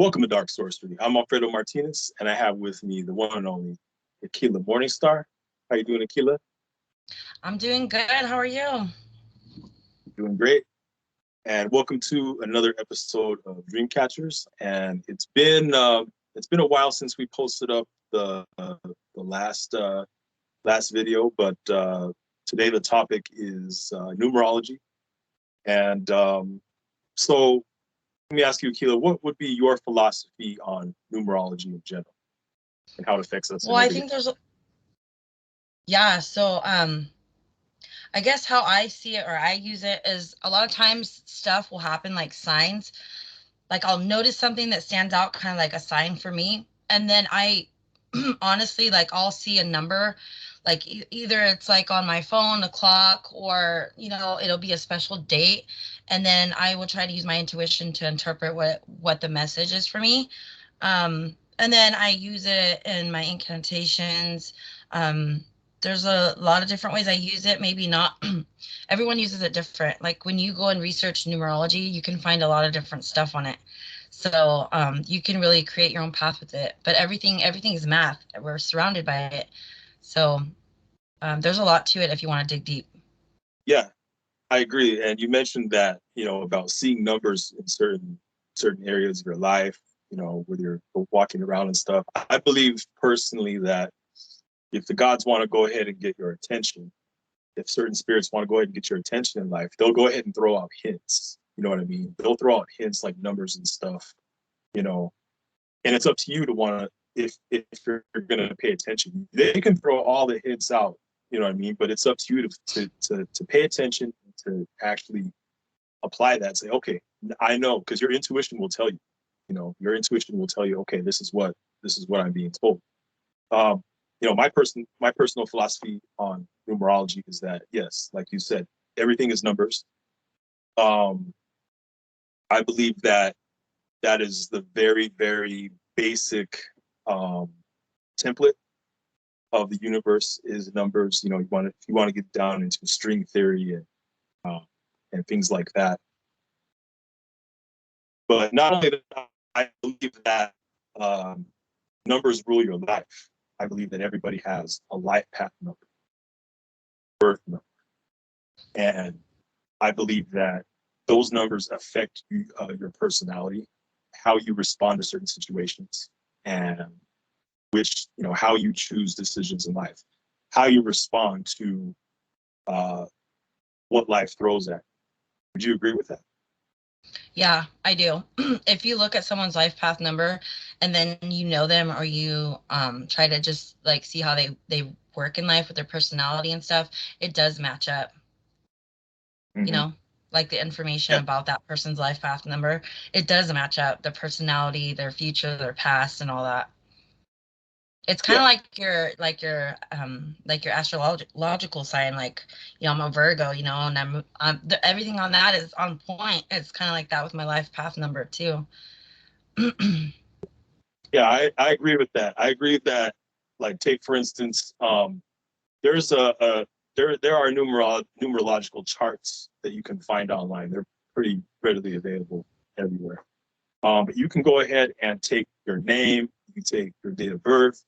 Welcome to Dark Sorcery. I'm Alfredo Martinez, and I have with me the one and only Ikela Morningstar. How you doing, Ikela? I'm doing good. How are you? Doing great. And welcome to another episode of DreamCatcherz. And it's been a while since we posted up the last video, but today the topic is numerology. And so let me ask you, Ikela, what would be your philosophy on numerology in general and how it affects us? Well, I think I guess how I see it or I use it is a lot of times stuff will happen like signs. Like I'll notice something that stands out, kind of like a sign for me. And then I honestly, like I'll see a number, like either it's like on my phone, a clock, or, it'll be a special date. And then I will try to use my intuition to interpret what the message is for me. And then I use it in my incantations. There's a lot of different ways I use it. Maybe not. Everyone uses it different. Like when you go and research numerology, you can find a lot of different stuff on it. So you can really create your own path with it. But everything is math. We're surrounded by it. So there's a lot to it if you want to dig deep. Yeah, I agree. And you mentioned that, about seeing numbers in certain areas of your life, whether you're walking around and stuff. I believe personally that if the gods want to go ahead and get your attention, if certain spirits want to go ahead and get your attention in life, they'll go ahead and throw out hints. You know what I mean? They'll throw out hints like numbers and stuff, and it's up to you to want to, if you're going to pay attention. They can throw all the hints out, you know what I mean? But it's up to you to pay attention, to actually apply that. Say, okay, I know, because your intuition will tell you. Your intuition will tell you, okay, this is what I'm being told. My personal philosophy on numerology is that, yes, like you said, everything is numbers. I believe that is the very, very basic template of the universe is numbers. If you want to get down into string theory and things like that. But not only that, I believe that numbers rule your life. I believe that everybody has a life path number, birth number. And I believe that those numbers affect you, your personality, how you respond to certain situations, and how you choose decisions in life, how you respond to what life throws at you. Would you agree with that? Yeah, I do. If you look at someone's life path number and then you know them, or you try to just like see how they work in life with their personality and stuff, it does match up. Mm-hmm. Like the information about that person's life path number, it does match up, the personality, their future, their past, and all that. It's kind of like your astrological sign. Like, I'm a Virgo, and everything on that is on point. It's kind of like that with my life path number too. Yeah, I agree with that. I agree that, like, take for instance, there's there are numerological charts that you can find online. They're pretty readily available everywhere. But you can go ahead and take your name, you can take your date of birth,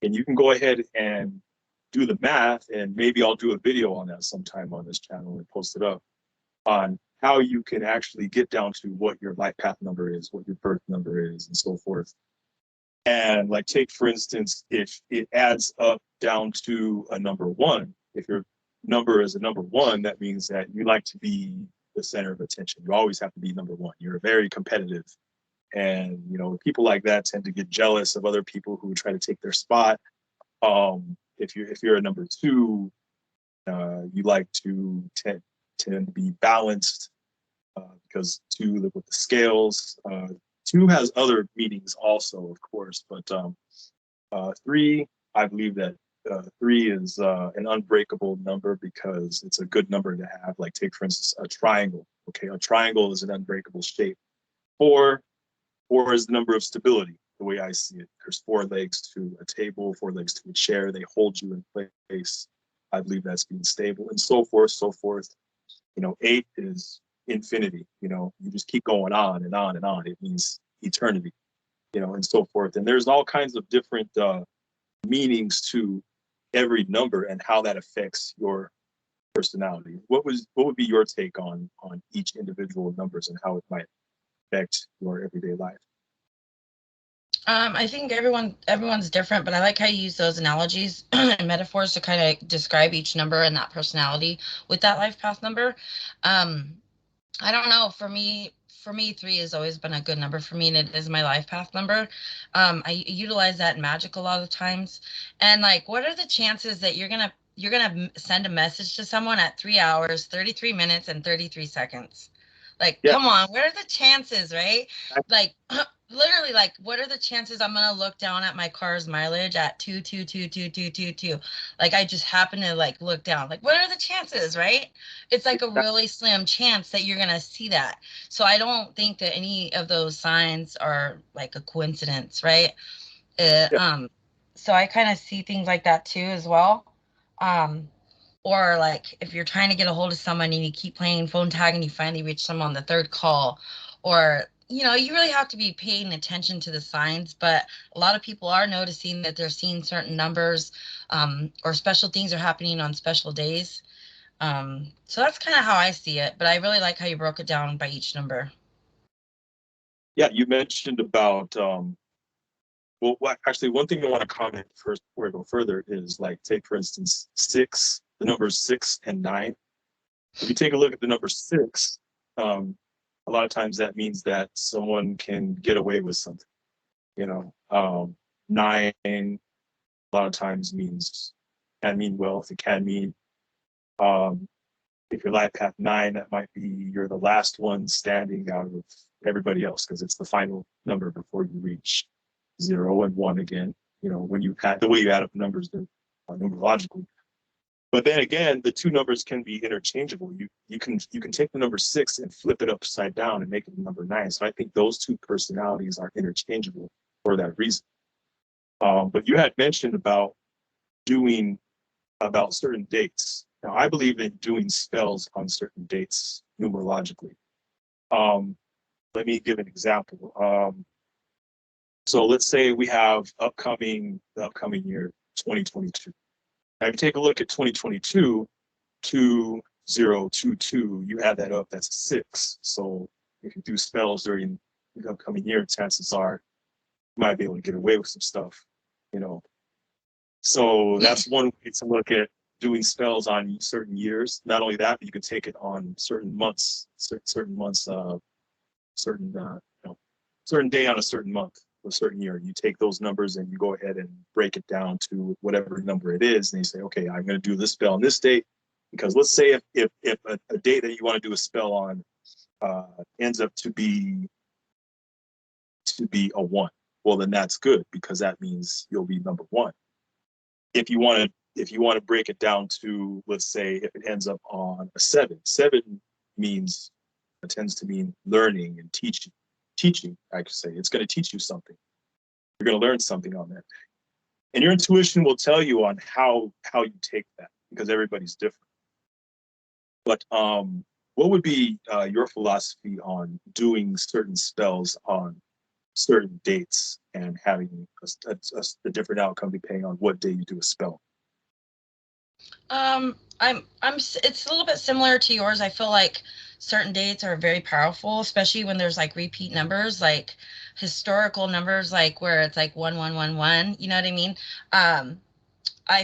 and you can go ahead and do the math. And maybe I'll do a video on that sometime on this channel and post it up on how you can actually get down to what your life path number is, what your birth number is, and so forth. And like, take for instance, if it adds up down to a number one, if your number is a number one, that means that you like to be the center of attention. You always have to be number one. You're very competitive. And, people like that tend to get jealous of other people who try to take their spot. If you're a number two, you like to tend to be balanced, because two live with the scales. Two has other meanings also, of course, but three, I believe that three is an unbreakable number because it's a good number to have. Like, take for instance a triangle. Okay, a triangle is an unbreakable shape. Four is the number of stability, the way I see it. There's 4 legs to a table, 4 legs to a chair. They hold you in place. I believe that's being stable, and so forth, so forth. 8 is infinity. You just keep going on and on and on. It means eternity, and so forth. And there's all kinds of different meanings to every number and how that affects your personality. What would be your take on each individual numbers and how it might affect your everyday life? I think everyone's different, but I like how you use those analogies and metaphors to kind of describe each number and that personality with that life path number. I don't know. For me, 3 has always been a good number for me, and it is my life path number. I utilize that in magic a lot of times. And like, what are the chances that you're gonna send a message to someone at 3 hours, 33 minutes, and 33 seconds? Like, Yeah. come on, what are the chances, right? I- Like, literally, like, what are the chances I'm gonna look down at my car's mileage at 2222222? Like, I just happen to like look down. Like, what are the chances, right? It's like a really slim chance that you're gonna see that. So I don't think that any of those signs are like a coincidence, right? Uh, yeah. um, so I kind of see things like that too as well. Um, or like if you're trying to get a hold of someone and you keep playing phone tag and you finally reach them on the third call, or you really have to be paying attention to the signs. But a lot of people are noticing that they're seeing certain numbers, or special things are happening on special days. So that's kind of how I see it. But I really like how you broke it down by each number. Yeah, you mentioned about actually, one thing I want to comment first before I go further is, like, take for instance 6, the numbers 6 and 9. If you take a look at the number 6, a lot of times that means that someone can get away with something. 9 a lot of times can mean wealth. It can mean, if your life path 9, that might be you're the last one standing out of everybody else, because it's the final number before you reach 0 and 1 again. When you add the way you add up numbers, they're numerologically. But then again, the two numbers can be interchangeable. You can take the number 6 and flip it upside down and make it the number 9. So I think those two personalities are interchangeable for that reason. But you had mentioned about certain dates. Now, I believe in doing spells on certain dates numerologically. Let me give an example. So let's say we have the upcoming year, 2022. Now, if you take a look at 2022, 2022, you add that up, that's 6. So if you do spells during the upcoming year, chances are you might be able to get away with some stuff, So that's one way to look at doing spells on certain years. Not only that, but you can take it on certain months, certain day on a certain month, a certain year. You take those numbers and you go ahead and break it down to whatever number it is, and you say, okay, I'm going to do this spell on this date, because let's say if a date that you want to do a spell on ends up to be a 1, well, then that's good, because that means you'll be number 1. If you want to break it down to, let's say, if it ends up on a 7 tends to mean learning and teaching. I could say it's going to teach you something. You're going to learn something on that day, and your intuition will tell you on how you take that, because everybody's different. But what would be your philosophy on doing certain spells on certain dates and having a different outcome depending on what day you do a spell? It's a little bit similar to yours. I feel like certain dates are very powerful, especially when there's like repeat numbers, like historical numbers, like where it's like 1111, you know what I mean? I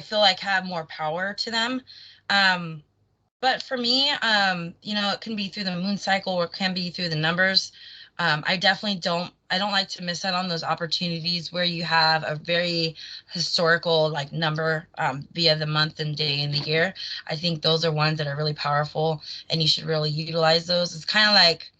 feel like have more power to them. But for me, it can be through the moon cycle or it can be through the numbers. I definitely I don't like to miss out on those opportunities where you have a very historical like number via the month and day and the year. I think those are ones that are really powerful and you should really utilize those. It's kind of like,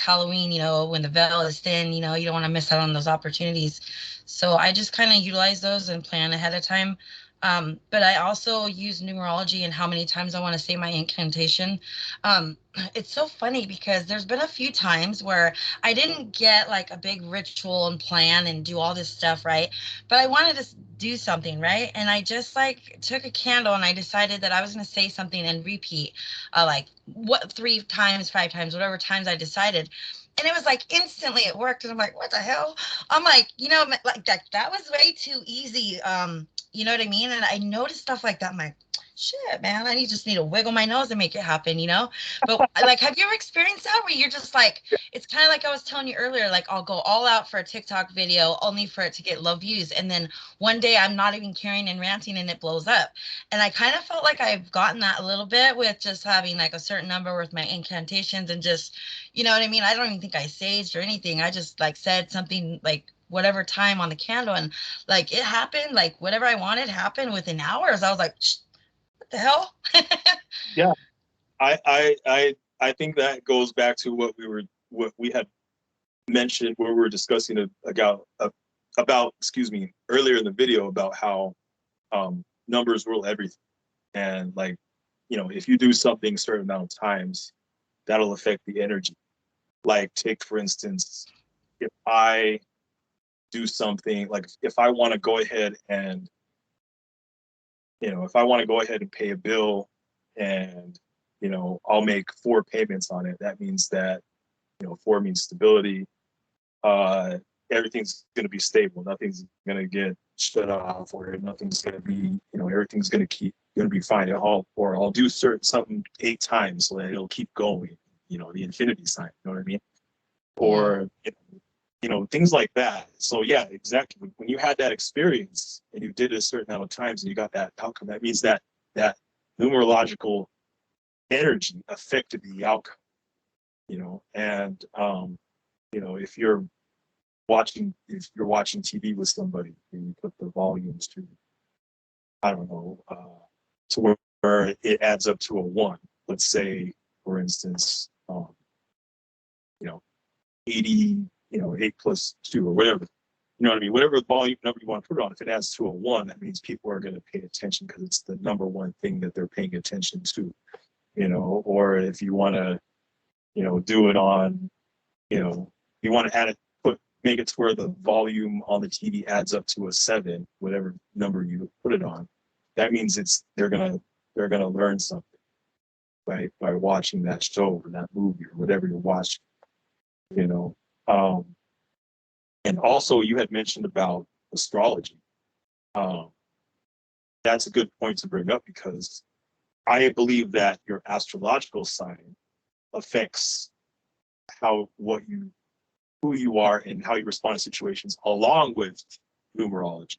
Halloween, when the veil is thin, you don't want to miss out on those opportunities. So I just kind of utilize those and plan ahead of time. But I also use numerology and how many times I want to say my incantation. It's so funny because there's been a few times where I didn't get like a big ritual and plan and do all this stuff, right? But I wanted to do something, right? And I just like took a candle and I decided that I was going to say something and repeat, like 3 times, 5 times, whatever times I decided. And it was like instantly it worked. And I'm like, what the hell? I'm like, like that was way too easy. You know what I mean? And I noticed stuff like that. I'm like, shit, man, I just need to wiggle my nose and make it happen. But like, have you ever experienced that where you're just like, it's kind of like I was telling you earlier, like I'll go all out for a TikTok video only for it to get low views. And then one day I'm not even caring and ranting and it blows up. And I kind of felt like I've gotten that a little bit with just having like a certain number with my incantations and just, you know what I mean? I don't even think I saged or anything. I just like said something like whatever time on the candle and like it happened, like whatever I wanted happened within hours. I was like, what the hell? Yeah, I think that goes back to what we had mentioned where we were discussing about excuse me earlier in the video about how numbers rule everything, and like if you do something a certain amount of times, that'll affect the energy. Like take for instance, if I do something like if I want to go ahead and pay a bill and I'll make 4 payments on it, that means that 4 means stability. Everything's going to be stable, nothing's going to get shut off, or nothing's going to be everything's going to be fine. I'll do something 8 times so that it'll keep going, the infinity sign, you know what I mean? Or things like that. So yeah, exactly. When you had that experience and you did it a certain amount of times and you got that outcome, that means that numerological energy affected the outcome. And if you're watching TV with somebody and you put the volumes to, I don't know, to where it adds up to a 1. Let's say, for instance, 80, 8 plus 2 or whatever. You know what I mean? Whatever volume number you want to put it on, if it adds to a 1, that means people are going to pay attention because it's the number one thing that they're paying attention to. Or if you want to, do it on, you want to add it, make it to where the volume on the TV adds up to a 7, whatever number you put it on. That means they're gonna learn something by watching that show or that movie or whatever you're watching. And also you had mentioned about astrology. That's a good point to bring up because I believe that your astrological sign affects who you are and how you respond to situations, along with numerology.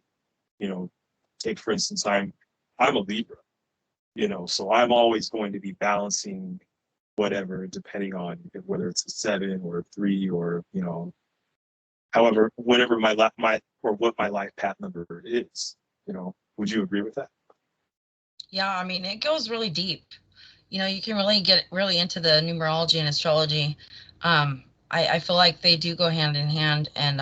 Take for instance, I'm a Libra, so I'm always going to be balancing whatever, depending on whether it's a 7 or a 3 or however, whatever what my life path number is. Would you agree with that? Yeah, I mean, it goes really deep. You can really get really into the numerology and astrology. I feel like they do go hand in hand. And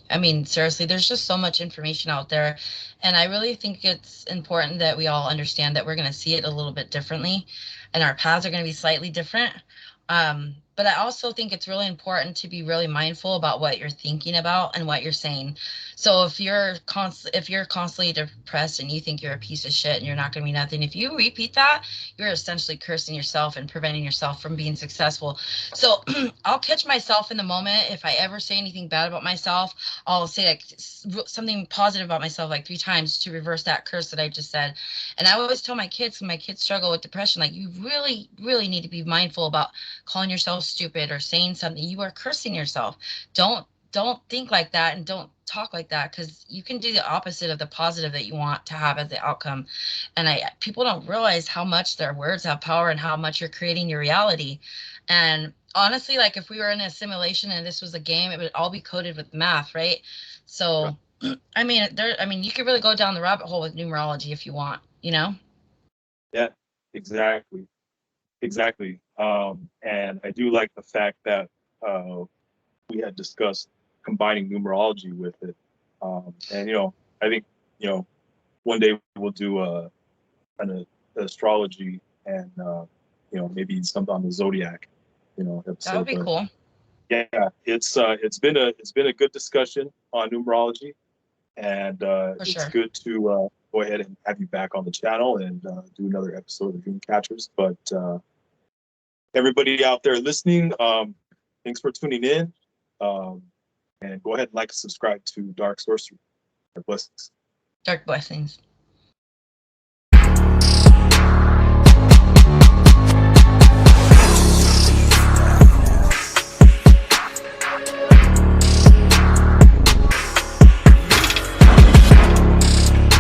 I mean, seriously, there's just so much information out there. And I really think it's important that we all understand that we're going to see it a little bit differently and our paths are going to be slightly different. But I also think it's really important to be really mindful about what you're thinking about and what you're saying. So if you're constantly depressed and you think you're a piece of shit and you're not going to be nothing, if you repeat that, you're essentially cursing yourself and preventing yourself from being successful. So I'll catch myself in the moment. If I ever say anything bad about myself, I'll say like something positive about myself like 3 times to reverse that curse that I just said. And I always tell my kids when my kids struggle with depression, like you really, really need to be mindful about calling yourself stupid or saying something. You are cursing yourself. Don't think like that and don't talk like that, because you can do the opposite of the positive that you want to have as the outcome. And people don't realize how much their words have power and how much you're creating your reality. And honestly, like if we were in a simulation and this was a game, it would all be coded with math, right? So I mean you could really go down the rabbit hole with numerology if you want. Yeah, exactly. And I do like the fact that we had discussed combining numerology with it. And I think one day we'll do an astrology and maybe something on the zodiac episode. That would be cool. Yeah, it's been a good discussion on numerology, and it's sure. good to go ahead and have you back on the channel and do another episode of DreamCatcherz. But everybody out there listening, Thanks for tuning in. And go ahead and like and subscribe to Dark Sorcery. Blessings. Dark blessings.